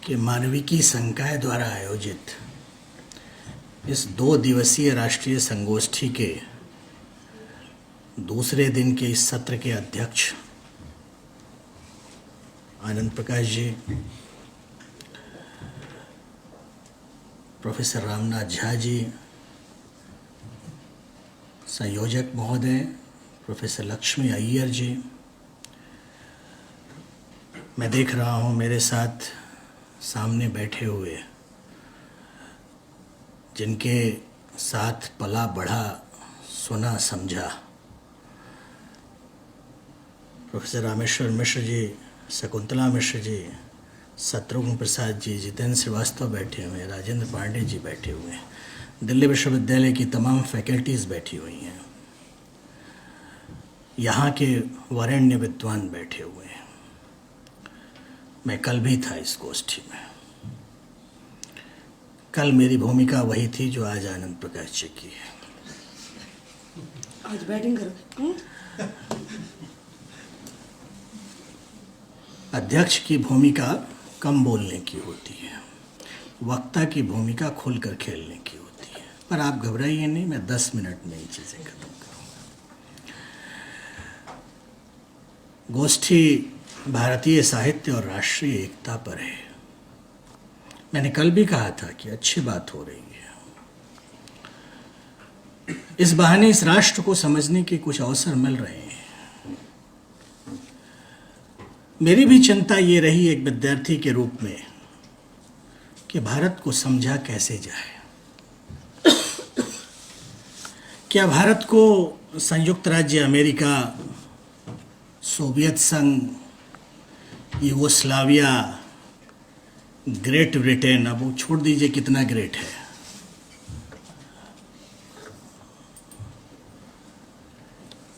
कि मानविकी संकाय द्वारा आयोजित इस 2 दिवसीय राष्ट्रीय संगोष्ठी के दूसरे दिन के इस सत्र के अध्यक्ष आनंद प्रकाश जी, प्रोफेसर रामनाथ झा जी, संयोजक महोदय प्रोफेसर लक्ष्मी अय्यर जी, मैं देख रहा हूँ मेरे साथ सामने बैठे हुए जिनके साथ पला बढ़ा सुना समझा प्रोफेसर रामेश्वर मिश्र जी, शकुंतला मिश्र जी, शत्रुघ्न प्रसाद जी, जितेंद्र श्रीवास्तव बैठे हुए हैं, राजेंद्र पांडे जी बैठे हुए हैं, दिल्ली विश्वविद्यालय की तमाम फैकल्टीज़ बैठी हुई हैं, यहाँ के वरेण्य विद्वान बैठे हुए हैं। मैं कल भी था इस गोष्ठी में। कल मेरी भूमिका वही थी जो आज आनंद प्रकाश जी की है। आज बैटिंग करो। अध्यक्ष की भूमिका कम बोलने की होती है, वक्ता की भूमिका खुलकर खेलने की होती है। पर आप घबराइए नहीं, मैं 10 मिनट में ये चीज़ें खत्म करूँगा। गोष्ठी भारतीय साहित्य और राष्ट्रीय एकता पर है। मैंने कल भी कहा था कि अच्छी बात हो रही है। इस बहाने इस राष्ट्र को समझने के कुछ अवसर मिल रहे हैं। मेरी भी चिंता ये रही एक विद्यार्थी के रूप में कि भारत को समझा कैसे जाए। क्या भारत को संयुक्त राज्य अमेरिका, सोवियत संघ, यूगोस्लाविया, ग्रेट ब्रिटेन, अब वो छोड़ दीजिए कितना ग्रेट है,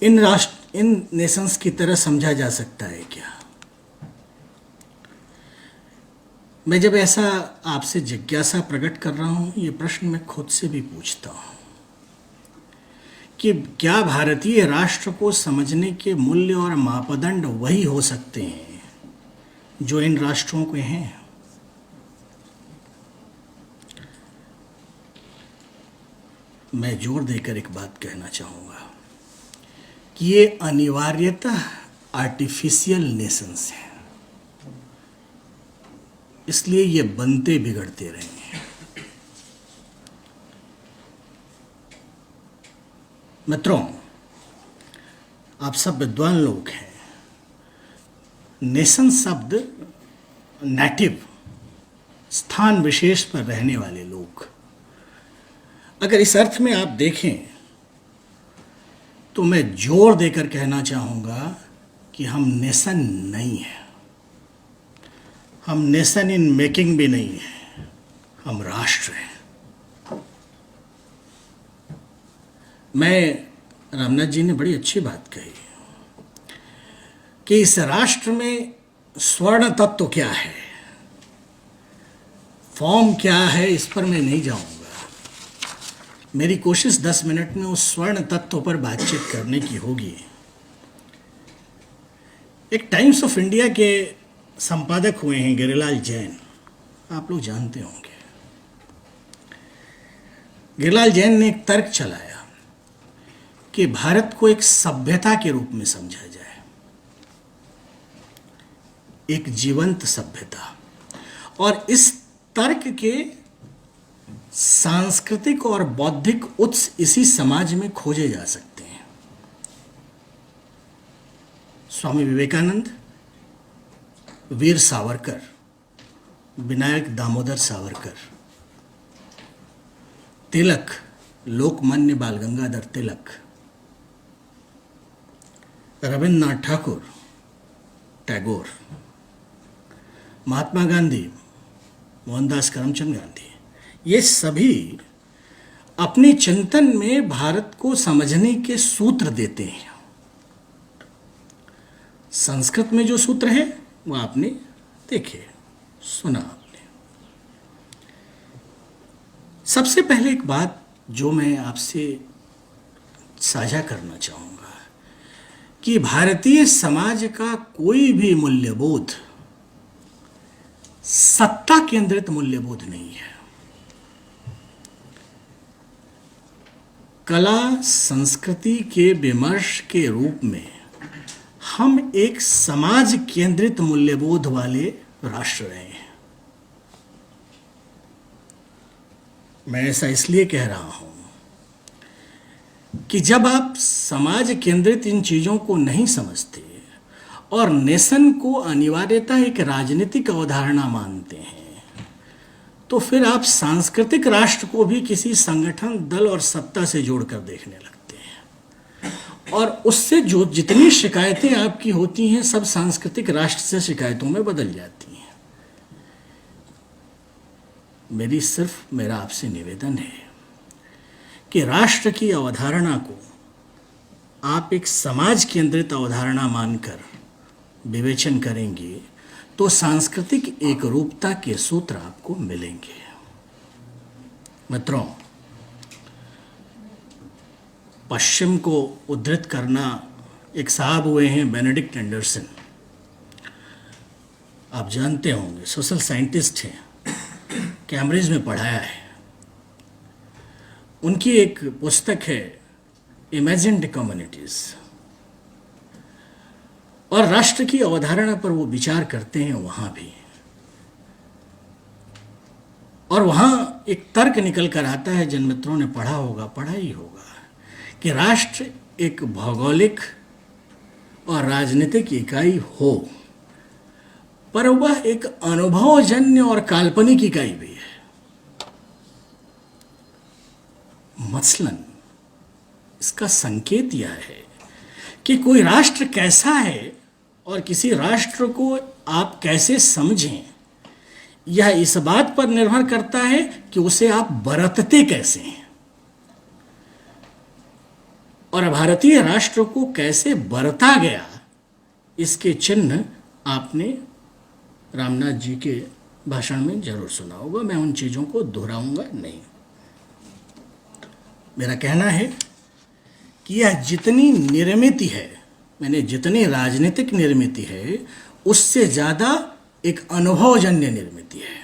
इन नेशंस की तरह समझा जा सकता है क्या? मैं जब ऐसा आपसे जिज्ञासा प्रकट कर रहा हूँ, ये प्रश्न मैं खुद से भी पूछता हूँ कि क्या भारतीय राष्ट्र को समझने के मूल्य और मापदंड वही हो सकते हैं जो इन राष्ट्रों के हैं? मैं जोर देकर एक बात कहना चाहूँगा कि ये अनिवार्यतः आर्टिफिशियल नेशंस हैं, इसलिए ये बनते बिगड़ते रहेंगे। मित्रों, आप सब विद्वान लोग हैं। नेशन शब्द नेटिव, स्थान विशेष पर रहने वाले लोग, अगर इस अर्थ में आप देखें तो मैं जोर देकर कहना चाहूँगा कि हम नेशन नहीं हैं, हम नेशन इन मेकिंग भी नहीं है, हम राष्ट्र हैं। मैं रामनाथ जी ने बड़ी अच्छी बात कही कि इस राष्ट्र में स्वर्ण तत्व क्या है, फॉर्म क्या है, इस पर मैं नहीं जाऊंगा। मेरी कोशिश 10 मिनट में उस स्वर्ण तत्व पर बातचीत करने की होगी। एक टाइम्स ऑफ इंडिया के संपादक हुए हैं गिरिलाल जैन, आप लोग जानते होंगे। गिरिलाल जैन ने एक तर्क चलाया कि भारत को एक सभ्यता के रूप में समझा जाए, एक जीवंत सभ्यता, और इस तर्क के सांस्कृतिक और बौद्धिक उत्स इसी समाज में खोजे जा सकते हैं। स्वामी विवेकानंद, वीर सावरकर, विनायक दामोदर सावरकर, तिलक, लोकमान्य बाल गंगाधर तिलक, रविन्द्रनाथ ठाकुर, टैगोर, महात्मा गांधी, मोहनदास करमचंद गांधी, ये सभी अपने चिंतन में भारत को समझने के सूत्र देते हैं। संस्कृत में जो सूत्र है वो आपने देखे, सुना आपने। सबसे पहले एक बात जो मैं आपसे साझा करना चाहूँगा कि भारतीय समाज का कोई भी मूल्यबोध सत्ता केंद्रित मूल्यबोध नहीं है। कला संस्कृति के विमर्श के रूप में हम एक समाज केंद्रित मूल्यबोध वाले राष्ट्र रहे हैं। मैं ऐसा इसलिए कह रहा हूं कि जब आप समाज केंद्रित इन चीजों को नहीं समझते और नेशन को अनिवार्यता एक राजनीतिक अवधारणा मानते हैं, तो फिर आप सांस्कृतिक राष्ट्र को भी किसी संगठन, दल और सत्ता से जोड़कर देखने लगते हैं, और उससे जो जितनी शिकायतें आपकी होती हैं सब सांस्कृतिक राष्ट्र से शिकायतों में बदल जाती हैं। मेरा आपसे निवेदन है कि राष्ट्र की अवधारणा को आप एक समाज केंद्रित अवधारणा मानकर विवेचन करेंगे तो सांस्कृतिक एकरूपता के सूत्र आपको मिलेंगे। मित्रों, पश्चिम को उद्धृत करना एक साहब हुए हैं बेनेडिक्ट एंडरसन, आप जानते होंगे, सोशल साइंटिस्ट हैं, कैम्ब्रिज में पढ़ाया है। उनकी एक पुस्तक है इमेजिन्ड कम्युनिटीज, और राष्ट्र की अवधारणा पर वो विचार करते हैं वहां भी, और वहां एक तर्क निकल कर आता है, जिन मित्रों ने पढ़ा ही होगा, कि राष्ट्र एक भौगोलिक और राजनीतिक इकाई हो, पर वह एक अनुभवजन्य और काल्पनिक इकाई भी है। मसलन इसका संकेत यह है कि कोई राष्ट्र कैसा है और किसी राष्ट्र को आप कैसे समझें, यह इस बात पर निर्भर करता है कि उसे आप बरतते कैसे हैं। और भारतीय राष्ट्र को कैसे बरता गया, इसके चिन्ह आपने रामनाथ जी के भाषण में जरूर सुना होगा। मैं उन चीज़ों को दोहराऊंगा नहीं। मेरा कहना है कि यह जितनी निर्मिति है, जितनी राजनीतिक निर्मिति है, उससे ज़्यादा एक अनुभवजन्य निर्मिति है।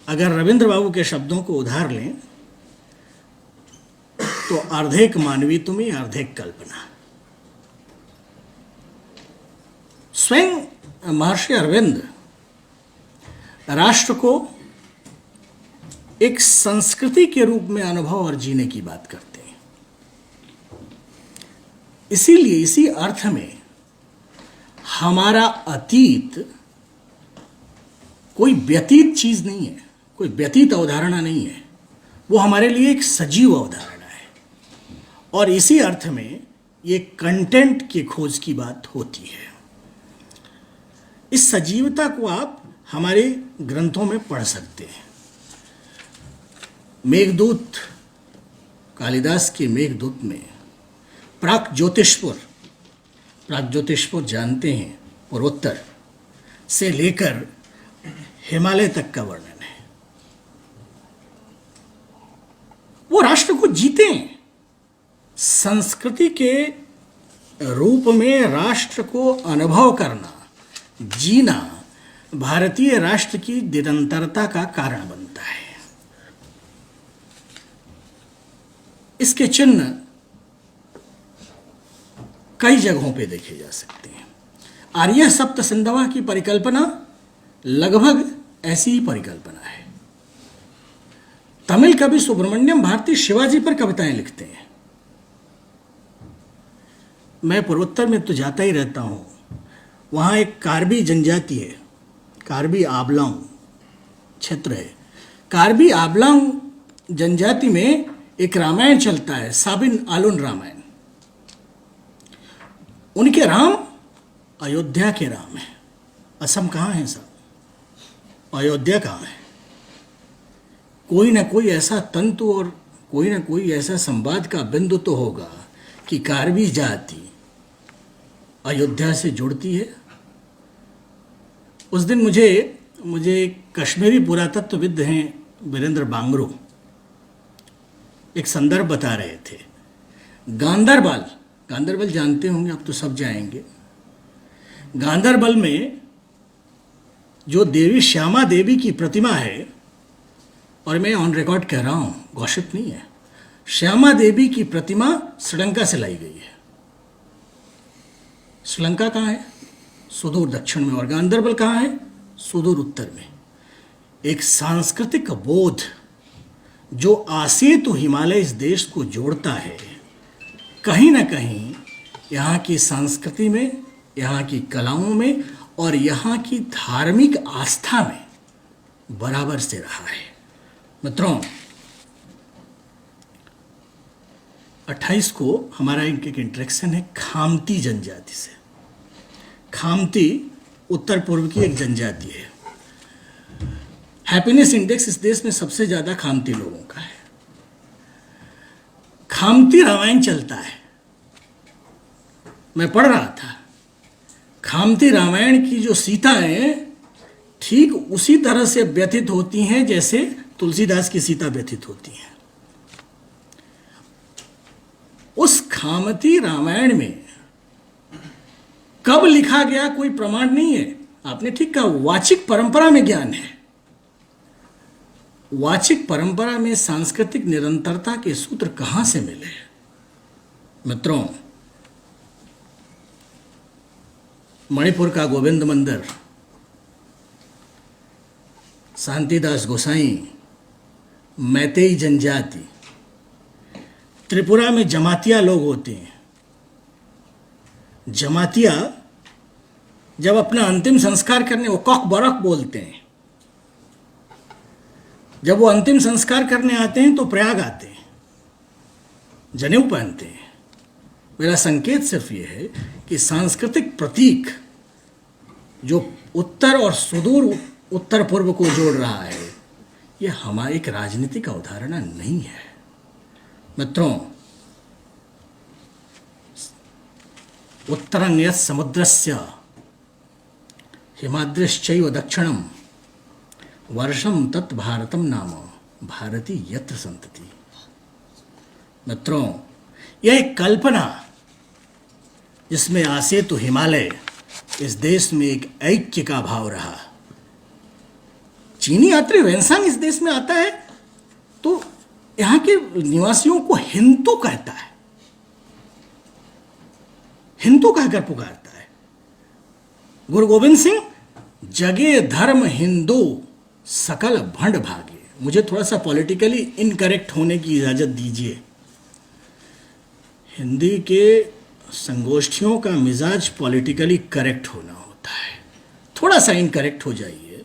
अगर रविंद्र बाबू के शब्दों को उधार लें तो अर्धेक मानवी तुम्हें अर्धेक कल्पना। स्वयं महर्षि अरविंद राष्ट्र को एक संस्कृति के रूप में अनुभव और जीने की बात करते हैं। इसीलिए इसी अर्थ में हमारा अतीत कोई व्यतीत चीज नहीं है, कोई व्यतीत अवधारणा नहीं है, वो हमारे लिए एक सजीव अवधारणा है। और इसी अर्थ में ये कंटेंट की खोज की बात होती है। इस सजीवता को आप हमारे ग्रंथों में पढ़ सकते हैं। मेघदूत, कालिदास के मेघदूत में प्राक ज्योतिषपुर जानते हैं, पूर्वोत्तर से लेकर हिमालय तक का वर्णन है। वो राष्ट्र को जीते हैं। संस्कृति के रूप में राष्ट्र को अनुभव करना, जीना भारतीय राष्ट्र की निरंतरता का कारण बनता है। इसके चिन्ह कई जगहों पे देखे जा सकते हैं। आर्य सप्त सिंधवा की परिकल्पना लगभग ऐसी ही परिकल्पना है। तमिल कवि सुब्रमण्यम भारती शिवाजी पर कविताएं लिखते हैं। मैं पूर्वोत्तर में तो जाता ही रहता हूं, वहां एक कार्बी जनजाति है, कार्बी आबलाऊ क्षेत्र है। कार्बी आबलाऊ जनजाति में एक रामायण चलता है, साबिन आलून रामायण। उनके राम अयोध्या के राम है। असम कहाँ है साहब? अयोध्या कहाँ है? कोई ना कोई ऐसा तंतु और कोई ना कोई ऐसा संवाद का बिंदु तो होगा कि कार्बी जाति अयोध्या से जुड़ती है। उस दिन मुझे कश्मीरी पुरातत्वविद हैं वीरेंद्र बांगरू एक संदर्भ बता रहे थे। गांदरबल जानते होंगे, अब तो सब जाएंगे। गांदरबल में जो देवी श्यामा देवी की प्रतिमा है, और मैं ऑन रिकॉर्ड कह रहा हूं, गॉसिप नहीं है, श्यामा देवी की प्रतिमा श्रीलंका से लाई गई है। श्रीलंका कहाँ है? सुदूर दक्षिण में। और गांधरबल कहाँ है? सुदूर उत्तर में। एक सांस्कृतिक बोध जो आसेतु हिमालय इस देश को जोड़ता है, कहीं ना कहीं यहाँ की संस्कृति में, यहाँ की कलाओं में और यहाँ की धार्मिक आस्था में बराबर से रहा है। मित्रों, 28 को हमारा एक इंटरेक्शन है खामती जनजाति से। खामती उत्तर पूर्व की एक जनजाति है। हैप्पीनेस इंडेक्स इस देश में सबसे ज्यादा खामती लोगों का है। खामती रामायण चलता है। मैं पढ़ रहा था, खामती रामायण की जो सीता है ठीक उसी तरह से व्यथित होती हैं जैसे तुलसीदास की सीता व्यथित होती हैं। उस खामती रामायण में कब लिखा गया कोई प्रमाण नहीं है। आपने ठीक कहा, वाचिक परंपरा में ज्ञान है। वाचिक परंपरा में सांस्कृतिक निरंतरता के सूत्र कहां से मिले? मित्रों, मणिपुर का गोविंद मंदिर, शांतिदास गोसाई, मैतेई जनजाति, त्रिपुरा में जमातिया लोग होते हैं। जमातिया जब अपना अंतिम संस्कार करने, वो कॉक बरक बोलते हैं, जब वो अंतिम संस्कार करने आते हैं तो प्रयाग आते हैं, जनेऊ पहनते हैं। मेरा संकेत सिर्फ ये है कि सांस्कृतिक प्रतीक जो उत्तर और सुदूर उत्तर पूर्व को जोड़ रहा है, ये हमारी एक राजनीतिक अवधारणा नहीं है। मित्रों, उत्तरं यत् समुद्रस्य हिमाद्रिश्चैव दक्षिणं वर्षम तत् भारतम नाम भारती यत्र संतति। मित्रों, यह एक कल्पना जिसमें आसे तो हिमालय, इस देश में एक ऐक्य का भाव रहा। चीनी यात्री वेंसांग इस देश में आता है तो यहां के निवासियों को हिंदू कहता है, हिंदू कहकर पुकारता है। गुरु गोविंद सिंह, जगे धर्म हिंदू सकल भंड भागे। मुझे थोड़ा सा पॉलिटिकली इनकरेक्ट होने की इजाजत दीजिए। हिंदी के संगोष्ठियों का मिजाज पॉलिटिकली करेक्ट होना होता है। थोड़ा सा इनकरेक्ट हो जाइए।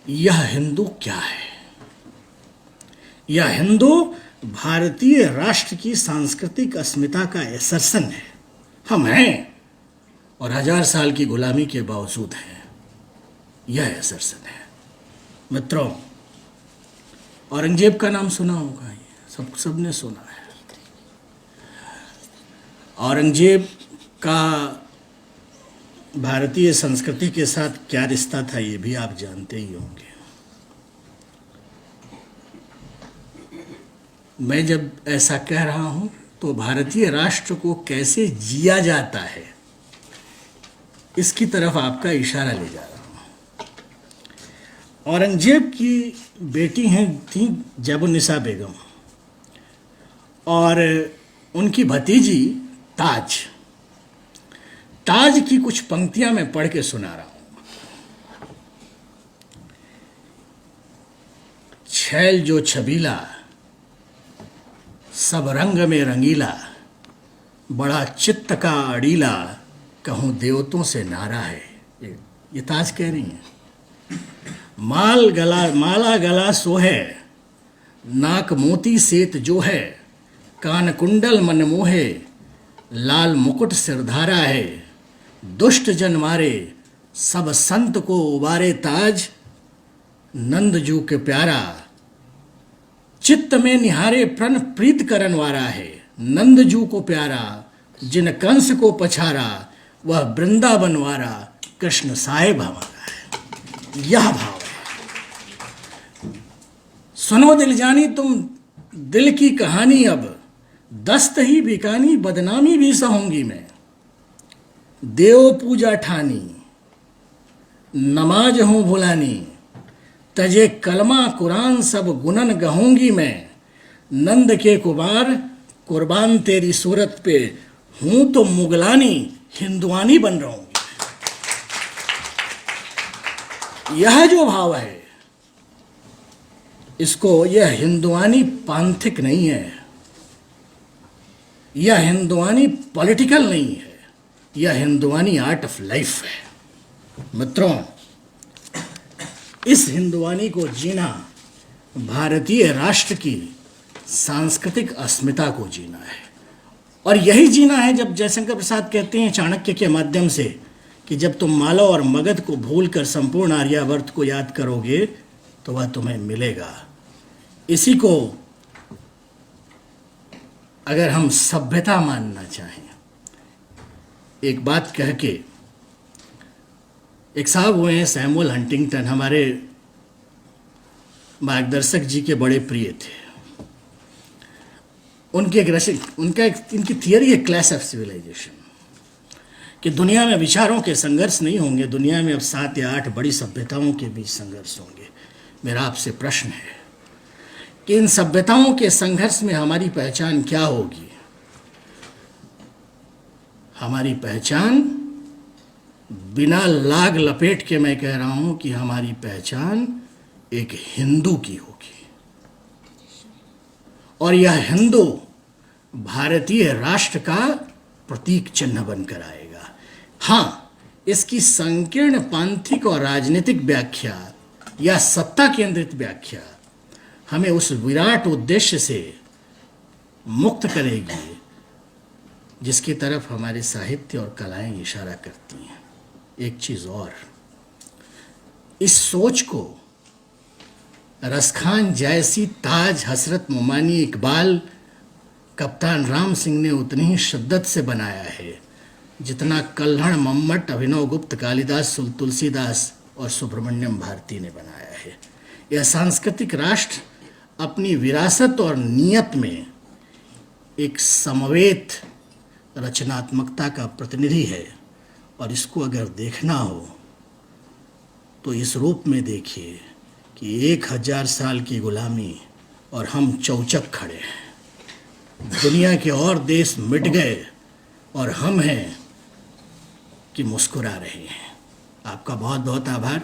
यह हिंदू क्या है? यह हिंदू भारतीय राष्ट्र की सांस्कृतिक अस्मिता का एसर्सन है। हम हैं और 1000 साल की गुलामी के बावजूद हैं। यह एसर्सन है। मित्रों, औरंगजेब का नाम सुना होगा, ये सबने सुना है। औरंगजेब का भारतीय संस्कृति के साथ क्या रिश्ता था, ये भी आप जानते ही होंगे। मैं जब ऐसा कह रहा हूं तो भारतीय राष्ट्र को कैसे जिया जाता है, इसकी तरफ आपका इशारा ले जा रहा हूं। औरंगजेब की बेटी थी जैबुन्निसा बेगम और उनकी भतीजी ताज। ताज की कुछ पंक्तियां मैं पढ़ के सुना रहा हूं। छैल जो छबीला, सब रंग में रंगीला, बड़ा चित्त का अड़ीला, कहूं देवतों से नारा है। ये ताज कह रही हैं। माला गला सोहे, नाक मोती सेत जो है, कान कुंडल मन मोहे, लाल मुकुट सिरधारा है, दुष्ट जन मारे, सब संत को उबारे ताज, नंद जू के प्यारा, चित्त में निहारे प्रण प्रीत करन वारा है, नंद जू को प्यारा, जिन कंस को पछारा, वह वृंदावन वारा, कृष्ण साहेब हमारा है। यह भाव है। सुनो दिल जानी तुम दिल की कहानी, अब दस्त ही बिकानी, बदनामी भी सहूंगी मैं, देव पूजा ठानी, नमाज हूँ भुलानी, तजे कलमा कुरान सब गुनन गहूंगी मैं, नंद के कुमार कुर्बान तेरी सूरत पे, हूं तो मुगलानी हिंदुआनी बन रहूंगी। यह जो भाव है, इसको, यह हिंदुआनी पांथिक नहीं है, यह हिंदुआनी पॉलिटिकल नहीं है, यह हिंदुआनी आर्ट ऑफ लाइफ है। मित्रों, इस हिंदुआनी को जीना भारतीय राष्ट्र की सांस्कृतिक अस्मिता को जीना है। और यही जीना है जब जयशंकर प्रसाद कहते हैं चाणक्य के माध्यम से कि जब तुम मालव और मगध को भूलकर संपूर्ण आर्यावर्त को याद करोगे तो वह तुम्हें मिलेगा। इसी को अगर हम सभ्यता मानना चाहें, एक बात कह के, एक साहब हुए हैं सैमुअल हंटिंगटन, हमारे मार्गदर्शक जी के बड़े प्रिय थे। इनकी थियरी है क्लैश ऑफ सिविलाइजेशन, कि दुनिया में विचारों के संघर्ष नहीं होंगे, दुनिया में अब 7 या 8 बड़ी सभ्यताओं के बीच संघर्ष होंगे। मेरा आपसे प्रश्न है कि इन सभ्यताओं के संघर्ष में हमारी पहचान क्या होगी? हमारी पहचान, बिना लाग लपेट के मैं कह रहा हूं कि हमारी पहचान एक हिंदू की होगी, और यह हिंदू भारतीय राष्ट्र का प्रतीक चिन्ह बनकर आएगा। हाँ, इसकी संकीर्ण पांथिक और राजनीतिक व्याख्या या सत्ता केंद्रित व्याख्या हमें उस विराट उद्देश्य से मुक्त करेगी जिसकी तरफ हमारे साहित्य और कलाएं इशारा करती हैं। एक चीज और, इस सोच को रसखान जैसी, ताज हसरत मोमानी, इकबाल, कप्तान राम सिंह ने उतनी ही शिद्दत से बनाया है जितना कल्हड़, मम्मट, अभिनव गुप्त, कालिदास, तुलसीदास और सुब्रमण्यम भारती ने बनाया है। यह सांस्कृतिक राष्ट्र अपनी विरासत और नियत में एक समवेत रचनात्मकता का प्रतिनिधि है, और इसको अगर देखना हो तो इस रूप में देखिए कि 1000 साल की गुलामी और हम चौचक खड़े हैं। दुनिया के और देश मिट गए और हम हैं कि मुस्कुरा रहे हैं। आपका बहुत बहुत आभार।